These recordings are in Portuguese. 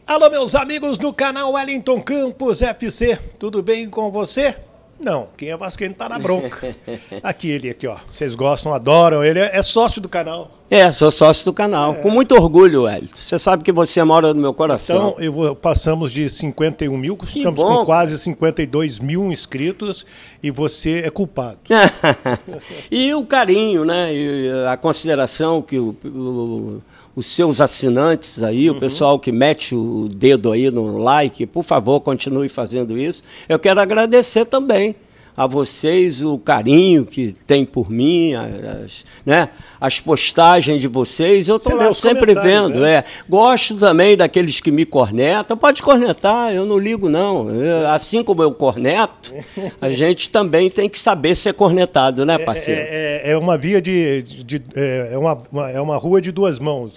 Alô, meus amigos do canal Wellington Campos FC, tudo bem com você? Não, quem é vascaíno tá na bronca. Aqui ele, aqui ó, vocês gostam, adoram, ele é sócio do canal. Sou sócio do canal, com muito orgulho, Wellington. Você sabe que você mora no meu coração. Então, passamos de 51 mil, estamos com quase 52 mil inscritos e você é culpado. E o carinho, né, e a consideração que os seus assinantes aí, o pessoal que mete o dedo aí no like, por favor, continue fazendo isso. Eu quero agradecer também a vocês o carinho que tem por mim, as postagens de vocês, eu estou lá sempre vendo. Né? Gosto também daqueles que me cornetam, pode cornetar, eu não ligo não. Assim como eu corneto, a gente também tem que saber ser cornetado, né, parceiro? É uma via é uma rua de duas mãos.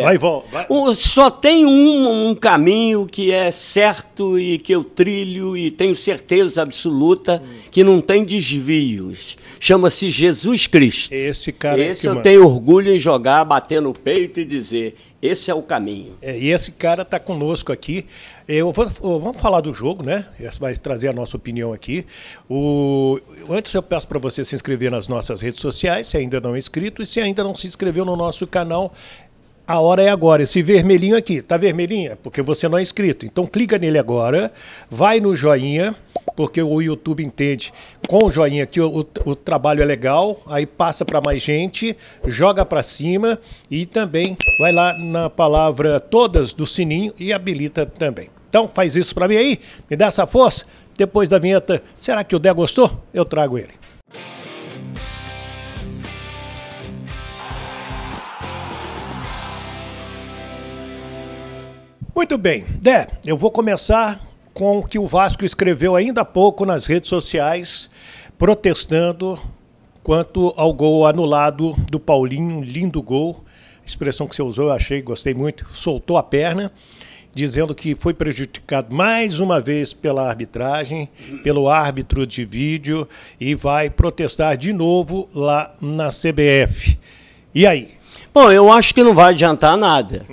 Vai e volta. Só tem um caminho que é certo e que eu trilho e tenho certeza absoluta que não tem desvios. Chama-se Jesus Cristo. Esse cara eu tenho orgulho em jogar, bater no peito e dizer, esse é o caminho. E esse cara está conosco aqui. Vamos falar do jogo, né? Esse vai trazer a nossa opinião aqui. Antes eu peço para você se inscrever nas nossas redes sociais, se ainda não é inscrito, e se ainda não se inscreveu no nosso canal, a hora é agora. Esse vermelhinho aqui, tá vermelhinho? É porque você não é inscrito. Então clica nele agora, vai no joinha, porque o YouTube entende com o joinha que o trabalho é legal, aí passa para mais gente, joga para cima e também vai lá na palavra todas do sininho e habilita também. Então faz isso para mim aí, me dá essa força. Depois da vinheta, será que o Dé gostou? Eu trago ele. Muito bem, Dé, eu vou começar com o que o Vasco escreveu ainda há pouco nas redes sociais, protestando quanto ao gol anulado do Paulinho, lindo gol, expressão que você usou, eu achei, gostei muito, soltou a perna, dizendo que foi prejudicado mais uma vez pela arbitragem, pelo árbitro de vídeo, e vai protestar de novo lá na CBF. E aí? Bom, eu acho que não vai adiantar nada,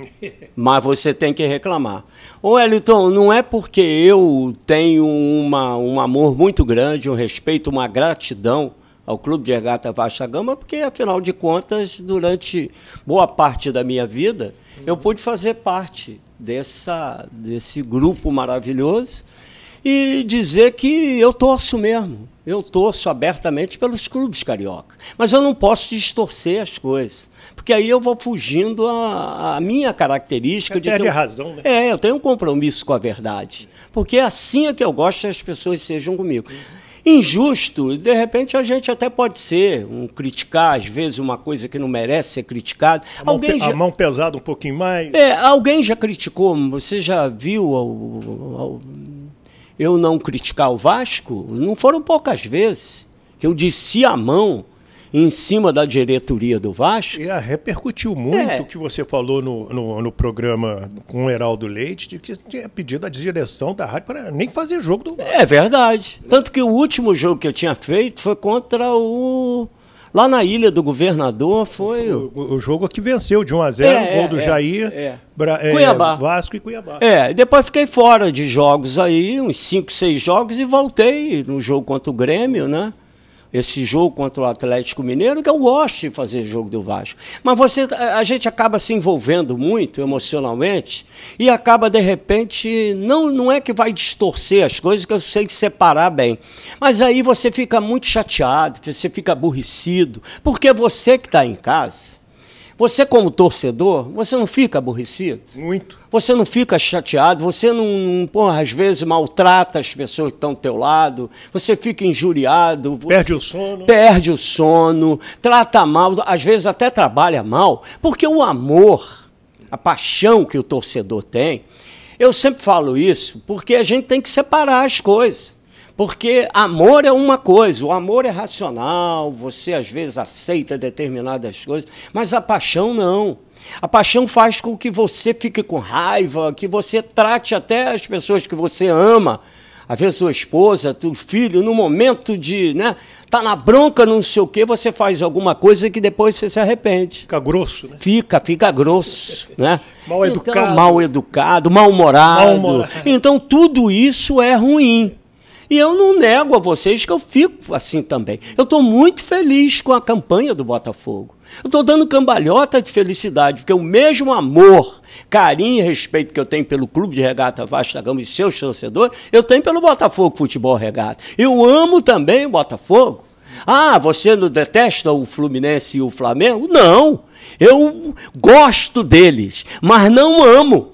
mas você tem que reclamar. Ô Wellington, não é porque eu tenho um amor muito grande, um respeito, uma gratidão ao Clube de Regata Vasco da Gama, porque, afinal de contas, durante boa parte da minha vida, eu pude fazer parte desse grupo maravilhoso e dizer que eu torço mesmo. Eu torço abertamente pelos clubes carioca. Mas eu não posso distorcer as coisas, porque aí eu vou fugindo a minha característica de ter razão, né? Eu tenho um compromisso com a verdade. Porque assim é que eu gosto que as pessoas sejam comigo. Injusto, de repente a gente até pode ser, criticar às vezes uma coisa que não merece ser criticada. A mão pesada um pouquinho mais. Alguém já criticou, você já viu eu não criticar o Vasco? Não foram poucas vezes que eu desci a mão em cima da diretoria do Vasco. E repercutiu muito o que você falou no programa com o Heraldo Leite, de que tinha pedido a direção da rádio para nem fazer jogo do Vasco. É verdade. Tanto que o último jogo que eu tinha feito foi contra lá na Ilha do Governador, foi o jogo que venceu de 1-0, gol do Jair, Cuiabá. Vasco e Cuiabá. Depois fiquei fora de jogos aí, uns 5, 6 jogos, e voltei no jogo contra o Grêmio, né? Esse jogo contra o Atlético Mineiro, que eu gosto de fazer jogo do Vasco. Mas a gente acaba se envolvendo muito emocionalmente e acaba, de repente, não é que vai distorcer as coisas, que eu sei separar bem. Mas aí você fica muito chateado, você fica aborrecido, porque você que está em casa, você como torcedor, você não fica aborrecido? Muito. Você não fica chateado, você não, às vezes, maltrata as pessoas que estão ao teu lado, você fica injuriado. Perde o sono. Perde o sono, trata mal, às vezes até trabalha mal, porque o amor, a paixão que o torcedor tem, eu sempre falo isso, porque a gente tem que separar as coisas. Porque amor é uma coisa, o amor é racional, você às vezes aceita determinadas coisas, mas a paixão não. A paixão faz com que você fique com raiva, que você trate até as pessoas que você ama Às vezes tua esposa, teu filho, no momento de, né, tá na bronca, não sei o quê, você faz alguma coisa que depois você se arrepende. Fica grosso, né? Fica grosso, né? Mal educado. Então, mal educado, mal-humorado. Então, tudo isso é ruim. E eu não nego a vocês que eu fico assim também. Eu estou muito feliz com a campanha do Botafogo. Eu estou dando cambalhota de felicidade, porque o mesmo amor, carinho e respeito que eu tenho pelo Clube de Regata Vasco da Gama e seus torcedores, eu tenho pelo Botafogo Futebol Regata. Eu amo também o Botafogo. Ah, você não detesta o Fluminense e o Flamengo? Não, eu gosto deles, mas não amo.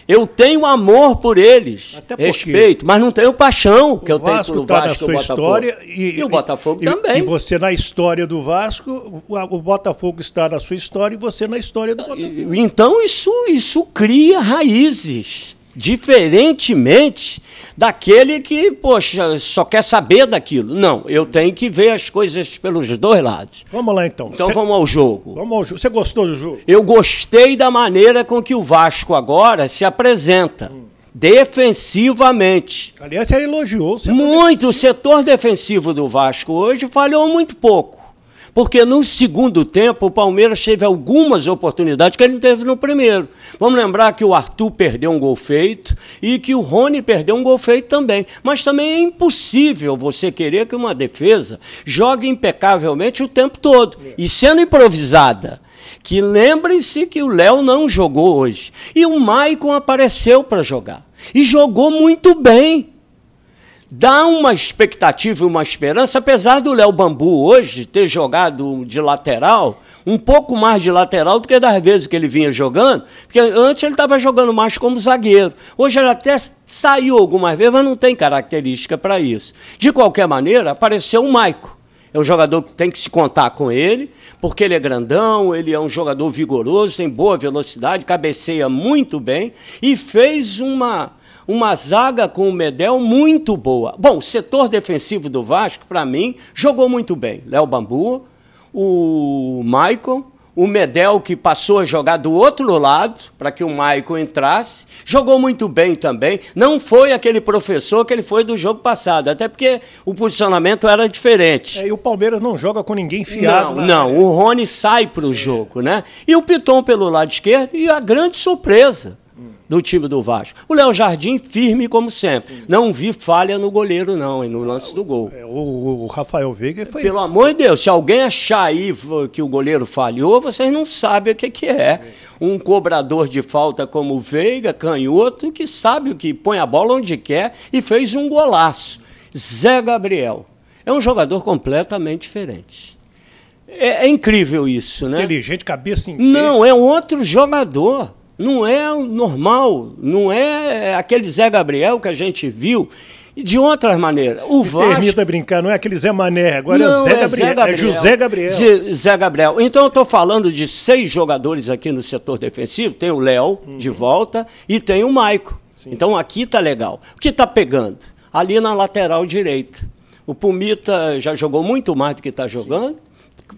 Eu tenho amor por eles, respeito, mas não tenho paixão que eu tenho pelo Vasco e o Botafogo. E o Botafogo também. E você na história do Vasco, o Botafogo está na sua história e você na história do Botafogo. Então isso cria raízes, diferentemente daquele que, poxa, só quer saber daquilo. Não, eu tenho que ver as coisas pelos dois lados. Vamos lá, então. Então vamos ao jogo. Vamos ao jogo. Você gostou do jogo? Eu gostei da maneira com que o Vasco agora se apresenta. Defensivamente. Aliás, você elogiou. Muito. O setor defensivo do Vasco hoje falhou muito pouco. Porque no segundo tempo o Palmeiras teve algumas oportunidades que ele não teve no primeiro. Vamos lembrar que o Arthur perdeu um gol feito e que o Rony perdeu um gol feito também. Mas também é impossível você querer que uma defesa jogue impecavelmente o tempo todo. E sendo improvisada. Que lembrem-se que o Léo não jogou hoje. E o Maicon apareceu para jogar. E jogou muito bem. Dá uma expectativa e uma esperança, apesar do Léo Bambu hoje ter jogado de lateral, um pouco mais de lateral do que das vezes que ele vinha jogando, porque antes ele estava jogando mais como zagueiro. Hoje ele até saiu algumas vezes, mas não tem característica para isso. De qualquer maneira, apareceu o Maicon. É um jogador que tem que se contar com ele, porque ele é grandão, ele é um jogador vigoroso, tem boa velocidade, cabeceia muito bem e fez uma zaga com o Medel muito boa. Bom, o setor defensivo do Vasco, para mim, jogou muito bem. Léo Bambu, o Maicon, o Medel, que passou a jogar do outro lado, para que o Maicon entrasse, jogou muito bem também. Não foi aquele professor que ele foi do jogo passado, até porque o posicionamento era diferente. E o Palmeiras não joga com ninguém fiado. Não, o Rony sai para o jogo, né? E o Piton pelo lado esquerdo, e a grande surpresa do time do Vasco. O Léo Jardim firme como sempre. Sim. Não vi falha no goleiro não, no lance do gol. O Rafael Veiga foi... Pelo amor de Deus, se alguém achar aí que o goleiro falhou, vocês não sabem o que é. Um cobrador de falta como o Veiga, canhoto, que sabe o que põe a bola onde quer e fez um golaço. Zé Gabriel. É um jogador completamente diferente. É incrível isso, né? Inteligente, cabeça inteira. Não, é outro jogador. Não é o normal, não é aquele Zé Gabriel que a gente viu de outras maneiras. O Vasco... Permita brincar, não é aquele Zé Mané, agora não, é Zé Gabriel, é José Gabriel. Zé Gabriel. Então eu estou falando de 6 jogadores aqui no setor defensivo, tem o Léo de volta e tem o Maicon. Sim. Então aqui tá legal. O que está pegando? Ali na lateral direita. O Pumita já jogou muito mais do que está jogando. Sim.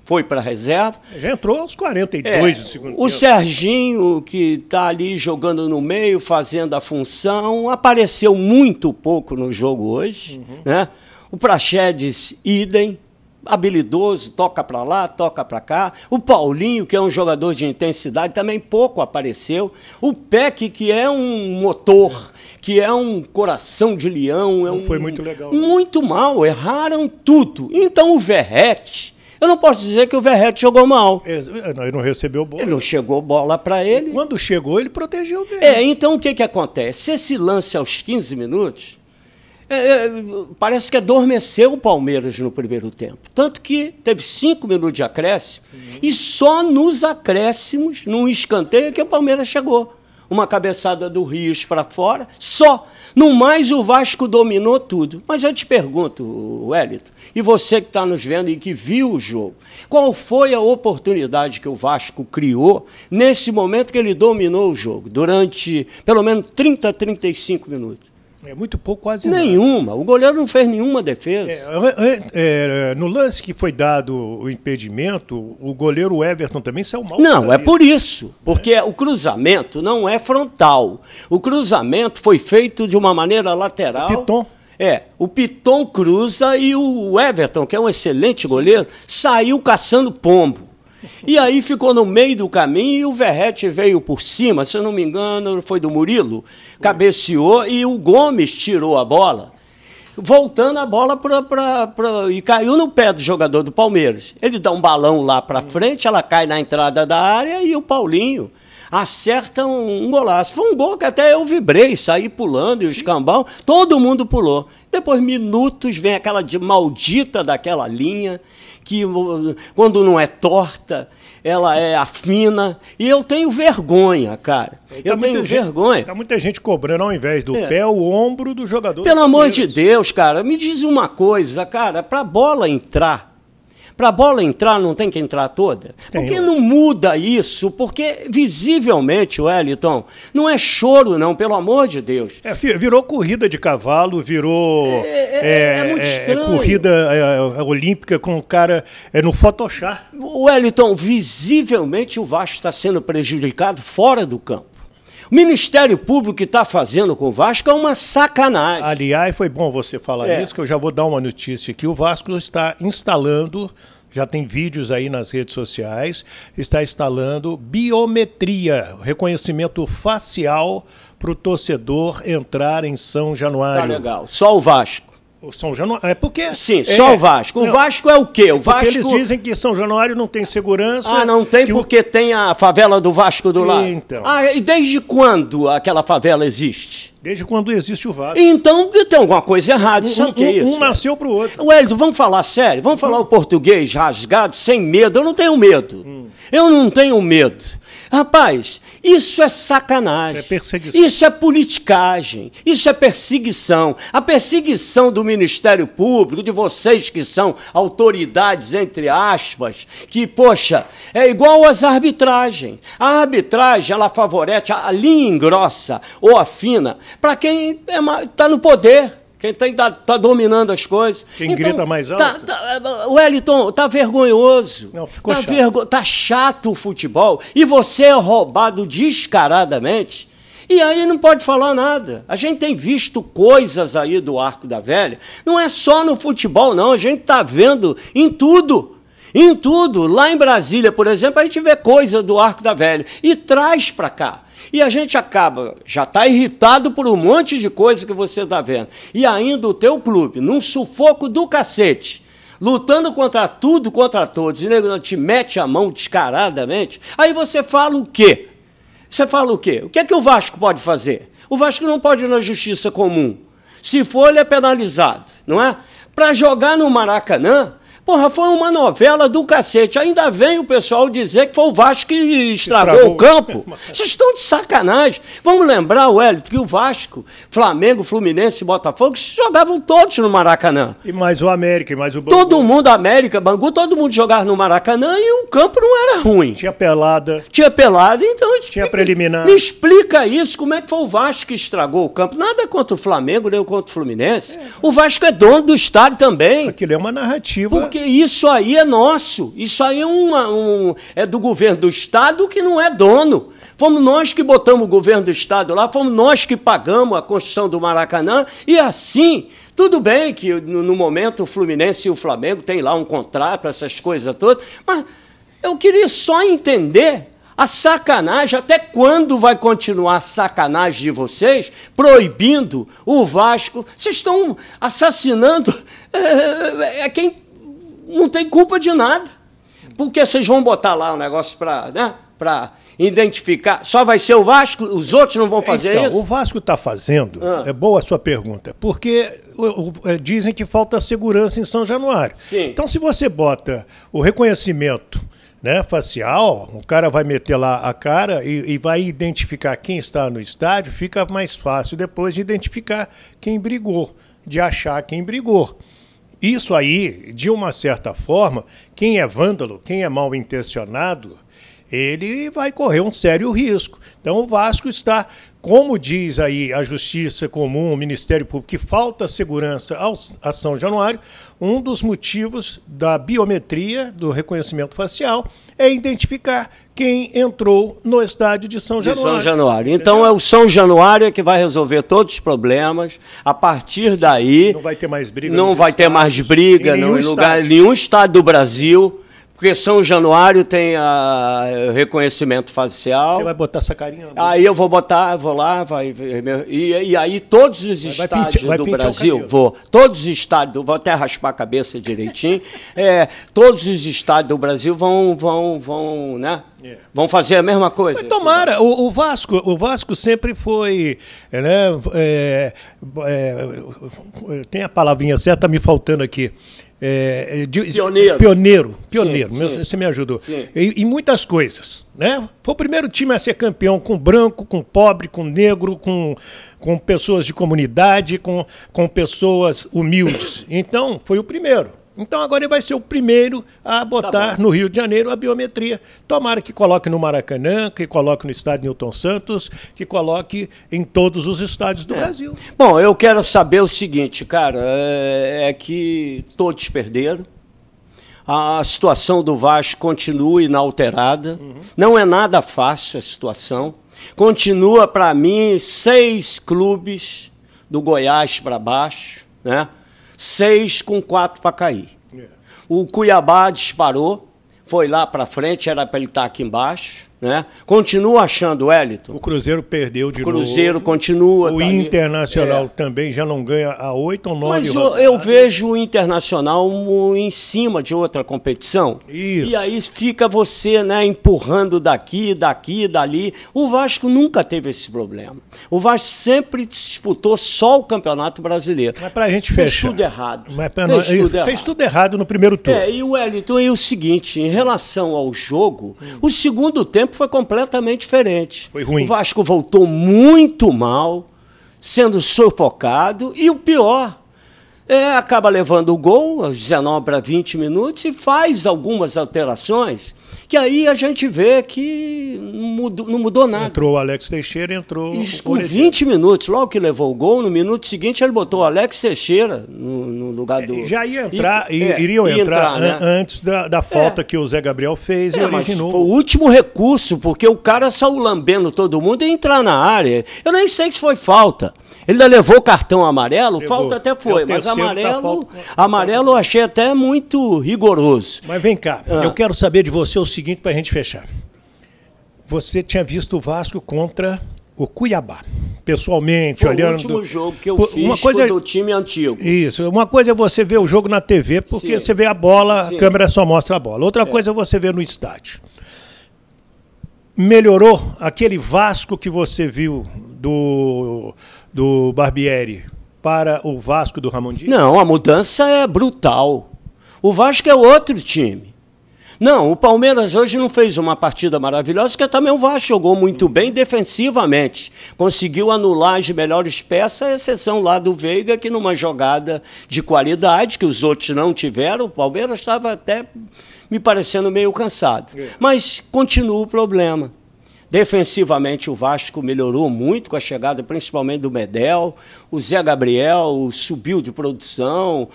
Foi para a reserva. Já entrou aos 42 do segundo tempo. O Serginho, que está ali jogando no meio, fazendo a função, apareceu muito pouco no jogo hoje. Né? O Praxedes, idem, habilidoso, toca para lá, toca para cá. O Paulinho, que é um jogador de intensidade, também pouco apareceu. O Peck, que é um motor, que é um coração de leão. Não foi muito legal. Muito mal, erraram tudo. Então o Verrete... Eu não posso dizer que o Verrete jogou mal. Não, ele não recebeu bola. Ele não chegou bola para ele. Quando chegou, ele protegeu bem. Então o que acontece? Esse lance aos 15 minutos, parece que adormeceu o Palmeiras no primeiro tempo. Tanto que teve 5 minutos de acréscimo e só nos acréscimos, num escanteio, que o Palmeiras chegou. Uma cabeçada do Rios para fora, só. No mais, o Vasco dominou tudo. Mas eu te pergunto, Wellington, e você que está nos vendo e que viu o jogo, qual foi a oportunidade que o Vasco criou nesse momento que ele dominou o jogo, durante pelo menos 30, 35 minutos? É muito pouco, quase nenhuma. Nada. O goleiro não fez nenhuma defesa. No lance que foi dado o impedimento, o goleiro Everton também saiu mal. Não, é por isso. Porque o cruzamento não é frontal. O cruzamento foi feito de uma maneira lateral. O Piton. O Piton cruza e o Everton, que é um excelente goleiro, saiu caçando pombo. E aí ficou no meio do caminho e o Verratti veio por cima, se eu não me engano, foi do Murilo, cabeceou e o Gomes tirou a bola, voltando a bola e caiu no pé do jogador do Palmeiras. Ele dá um balão lá para frente, ela cai na entrada da área e o Paulinho acerta um golaço. Foi um gol que até eu vibrei, saí pulando e o escambau, todo mundo pulou. Depois, minutos, vem aquela maldita daquela linha, que quando não é torta, ela é afina. E eu tenho vergonha, cara. Eu tenho vergonha. Tá muita gente cobrando, ao invés do pé, o ombro do jogador. Pelo amor de Deus, cara, me diz uma coisa, cara, pra bola entrar, não tem que entrar toda? Por que não muda isso? Porque, visivelmente, Wellington, não é choro, não, pelo amor de Deus. Virou corrida de cavalo, virou muito estranho. Corrida olímpica com o cara no Photoshop. Wellington, visivelmente o Vasco está sendo prejudicado fora do campo. O Ministério Público que está fazendo com o Vasco é uma sacanagem. Aliás, foi bom você falar isso, que eu já vou dar uma notícia aqui. O Vasco está instalando, já tem vídeos aí nas redes sociais, está instalando biometria, reconhecimento facial para o torcedor entrar em São Januário. Tá legal, só o Vasco. O São Januário, é porque... Sim, só o Vasco. O Vasco é o quê? O Vasco... Porque eles dizem que São Januário não tem segurança... Ah, não tem porque tem a favela do Vasco do lado. Então. E desde quando aquela favela existe? Desde quando existe o Vasco. Então tem alguma coisa errada, sabe o que é isso? Um nasceu pro outro. Wellington, vamos falar sério? Vamos falar o português rasgado, sem medo. Eu não tenho medo. Eu não tenho medo. Rapaz, isso é sacanagem. É perseguição. Isso é politicagem. Isso é perseguição. A perseguição do Ministério Público, de vocês que são autoridades, entre aspas, que, poxa, é igual às arbitragens. A arbitragem, ela favorece, a linha engrossa ou afina para quem está no poder. Quem está dominando as coisas. Quem grita mais alto. Wellington, está vergonhoso. Não, ficou chato. Tá chato o futebol. E você é roubado descaradamente. E aí não pode falar nada. A gente tem visto coisas aí do Arco da Velha. Não é só no futebol, não. A gente está vendo em tudo. Em tudo. Lá em Brasília, por exemplo, a gente vê coisa do Arco da Velha. E traz para cá. E a gente já está irritado por um monte de coisa que você está vendo. E ainda o teu clube, num sufoco do cacete, lutando contra tudo, contra todos, e nego te mete a mão descaradamente, aí você fala o quê? Você fala o quê? O que é que o Vasco pode fazer? O Vasco não pode ir na justiça comum. Se for, ele é penalizado, não é? Para jogar no Maracanã, porra, foi uma novela do cacete. Ainda vem o pessoal dizer que foi o Vasco que estragou o campo. Vocês estão de sacanagem. Vamos lembrar, Wellington, que o Vasco, Flamengo, Fluminense e Botafogo jogavam todos no Maracanã. E mais o América, e mais o Bangu. Todo mundo, América, Bangu, todo mundo jogava no Maracanã e o campo não era ruim. Tinha pelada. Tinha pelada, então... Tinha preliminar. Me explica isso, como é que foi o Vasco que estragou o campo? Nada contra o Flamengo, nem contra o Fluminense. O Vasco é dono do estádio também. Aquilo é uma narrativa... Porque isso aí é nosso, isso aí é do governo do Estado que não é dono. Fomos nós que botamos o governo do Estado lá, fomos nós que pagamos a construção do Maracanã, e assim, tudo bem que no momento o Fluminense e o Flamengo têm lá um contrato, essas coisas todas, mas eu queria só entender a sacanagem, até quando vai continuar a sacanagem de vocês, proibindo o Vasco. Vocês estão assassinando quem não tem culpa de nada. Porque vocês vão botar lá o negócio para identificar. Só vai ser o Vasco? Os outros não vão fazer isso? O Vasco está fazendo, é boa a sua pergunta, porque dizem que falta segurança em São Januário. Sim. Então, se você bota o reconhecimento, né, facial, o cara vai meter lá a cara e vai identificar quem está no estádio, fica mais fácil depois de identificar quem brigou, de achar quem brigou. Isso aí, de uma certa forma, quem é vândalo, quem é mal intencionado, ele vai correr um sério risco. Então o Vasco está como diz aí a Justiça Comum, o Ministério Público, que falta segurança a São Januário, um dos motivos da biometria, do reconhecimento facial, é identificar quem entrou no estádio de São Januário. De São Januário. Então é o São Januário que vai resolver todos os problemas. A partir daí... Não vai ter mais briga. Não vai ter mais briga em nenhum estado do Brasil. Porque São Januário tem reconhecimento facial. Você vai botar essa carinha? Aí eu vou botar, vou lá, e aí todos os estádios do Brasil, todos os estádios, vou até raspar a cabeça direitinho, todos os estádios do Brasil vão, né? Vão fazer a mesma coisa. Mas tomara, o Vasco sempre foi, né, tem a palavrinha certa me faltando aqui. Pioneiro. Sim. Você me ajudou. Em muitas coisas, né? Foi o primeiro time a ser campeão com branco, com pobre, com negro, com pessoas de comunidade, com pessoas humildes. Então, foi o primeiro. Então agora ele vai ser o primeiro a botar no Rio de Janeiro a biometria. Tomara que coloque no Maracanã, que coloque no estádio Newton Santos, que coloque em todos os estádios do Brasil. Bom, eu quero saber o seguinte, cara, é que todos perderam. A situação do Vasco continua inalterada. Não é nada fácil a situação. Continua, para mim, 6 clubes do Goiás para baixo, né? 6 com 4 para cair. O Cuiabá disparou, foi lá para frente, era para ele estar aqui embaixo, né? Continua achando o Wellington. O Cruzeiro perdeu de novo. O Cruzeiro continua. O Internacional também já não ganha há 8 ou 9 Mas eu vejo o Internacional em cima de outra competição. Isso. E aí fica você, né, empurrando daqui, dali. O Vasco nunca teve esse problema. O Vasco sempre disputou só o Campeonato Brasileiro. Mas pra gente fechar. Fez tudo errado. Fez tudo errado no primeiro turno. E o Wellington, e o seguinte, em relação ao jogo, o segundo tempo foi completamente diferente. Foi ruim. O Vasco voltou muito mal, sendo sufocado, e o pior, acaba levando o gol aos 19 para 20 minutos e faz algumas alterações, que aí a gente vê que não mudou nada. Entrou o Alex Teixeira, entrou... Isso com 20 minutos, logo que levou o gol, no minuto seguinte ele botou o Alex Teixeira no lugar do... Já ia entrar, iriam entrar né? Antes da falta que o Zé Gabriel fez e originou. Foi o último recurso, porque o cara saiu lambendo todo mundo e entrar na área. Eu nem sei se foi falta. Ele ainda levou cartão amarelo, falta até foi, mas amarelo eu achei até muito rigoroso. Mas vem cá, eu quero saber de você o seguinte para a gente fechar. Você tinha visto o Vasco contra o Cuiabá, pessoalmente, foi olhando... Foi o último jogo que eu fiz do time antigo. Isso, uma coisa é você ver o jogo na TV, porque você vê a bola, a câmera só mostra a bola. Outra coisa é você ver no estádio. Melhorou aquele Vasco que você viu do Barbieri para o Vasco do Ramon Dias? Não, a mudança é brutal. O Vasco é outro time. Não, o Palmeiras hoje não fez uma partida maravilhosa, porque também o Vasco jogou muito bem defensivamente. Conseguiu anular as melhores peças, a exceção lá do Veiga, que numa jogada de qualidade, que os outros não tiveram, o Palmeiras estava até me parecendo meio cansado. Mas continua o problema. Defensivamente, o Vasco melhorou muito com a chegada, principalmente do Medel. O Zé Gabriel subiu de produção.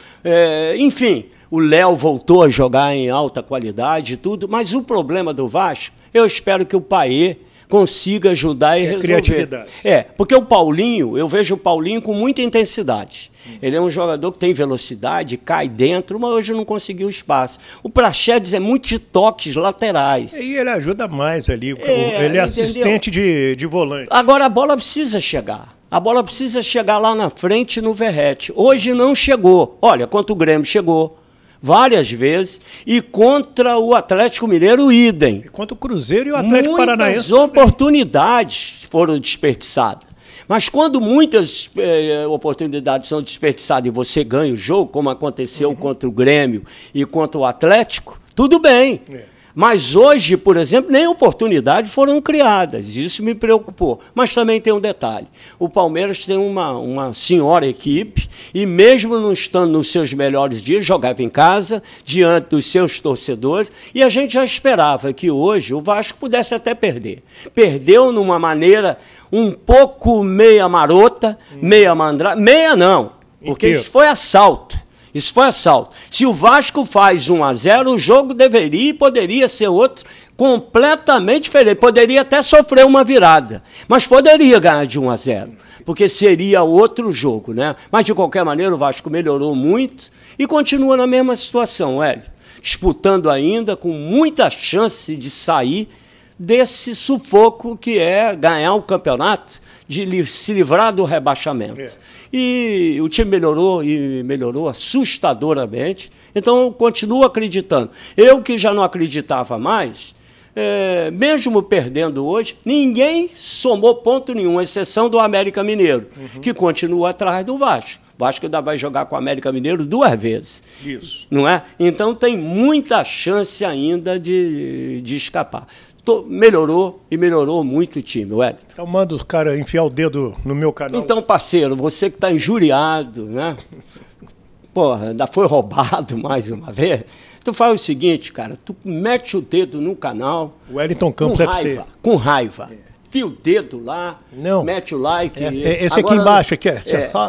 Enfim, o Léo voltou a jogar em alta qualidade e tudo. Mas o problema do Vasco, eu espero que o Paê consiga ajudar e resolver. Criatividade. Porque o Paulinho, eu vejo o Paulinho com muita intensidade. Ele é um jogador que tem velocidade, cai dentro, mas hoje não conseguiu espaço. O Praxedes é muito de toques laterais. E ele ajuda mais ali. Ele é assistente de volante. Agora a bola precisa chegar. A bola precisa chegar lá na frente no Verrete. Hoje não chegou. Olha, contra o Grêmio chegou várias vezes, e contra o Atlético Mineiro, idem. E contra o Cruzeiro e o Atlético Paranaense. Muitas oportunidades foram desperdiçadas. Mas quando muitas oportunidades são desperdiçadas e você ganha o jogo, como aconteceu contra o Grêmio e contra o Atlético, tudo bem. Mas hoje, por exemplo, nem oportunidades foram criadas. Isso me preocupou. Mas também tem um detalhe. O Palmeiras tem uma senhora equipe e mesmo não estando nos seus melhores dias, jogava em casa, diante dos seus torcedores, e a gente já esperava que hoje o Vasco pudesse até perder. Perdeu numa maneira um pouco meia marota, meia mandrada. Meia não, porque isso foi assalto. Isso foi assalto. Se o Vasco faz 1-0, o jogo deveria e poderia ser outro completamente diferente. Poderia até sofrer uma virada, mas poderia ganhar de 1-0, porque seria outro jogo, né? Mas, de qualquer maneira, o Vasco melhorou muito e continua na mesma situação, Hélio. Disputando ainda, com muita chance de sair desse sufoco que é ganhar o campeonato, de se livrar do rebaixamento. E o time melhorou, e melhorou assustadoramente. Então, eu continuo acreditando. Eu que já não acreditava mais, mesmo perdendo hoje, ninguém somou ponto nenhum, exceção do América Mineiro, que continua atrás do Vasco. O Vasco ainda vai jogar com o América Mineiro 2 vezes. Isso. Não é? Então, tem muita chance ainda de escapar. Melhorou e melhorou muito o time, Wellington. Então manda os caras enfiar o dedo no meu canal. Então, parceiro, você que está injuriado, né? Porra, ainda foi roubado mais uma vez. Tu faz o seguinte, cara, tu mete o dedo no canal. O Wellington Campos com raiva. Fia o dedo lá, mete o like. Esse agora, aqui embaixo, aqui,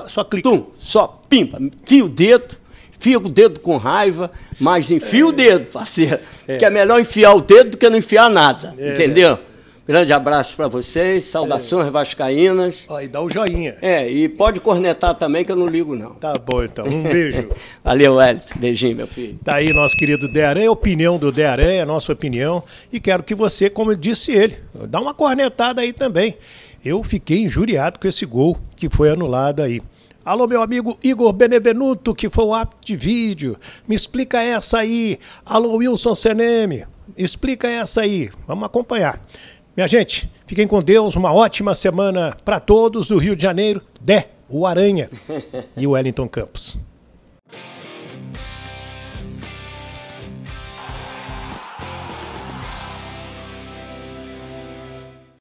só clica. Só pimpa, fia o dedo. Enfia o dedo com raiva, mas enfia o dedo, parceiro. Que é melhor enfiar o dedo do que não enfiar nada, entendeu? Grande abraço para vocês, saudações vascaínas. E dá o joinha. E pode cornetar também, que eu não ligo, não. Tá bom, então. Um beijo. Valeu, Wellington. Beijinho, meu filho. Tá aí nosso querido Dé Aranha, a opinião do Dé Aranha, a nossa opinião. E quero que você, como disse ele, dá uma cornetada aí também. Eu fiquei injuriado com esse gol que foi anulado aí. Alô, meu amigo Igor Benevenuto, que foi o árbitro de vídeo. Me explica essa aí. Alô, Wilson Seneme. Explica essa aí. Vamos acompanhar. Minha gente, fiquem com Deus. Uma ótima semana para todos do Rio de Janeiro. Dé, o Aranha e o Wellington Campos.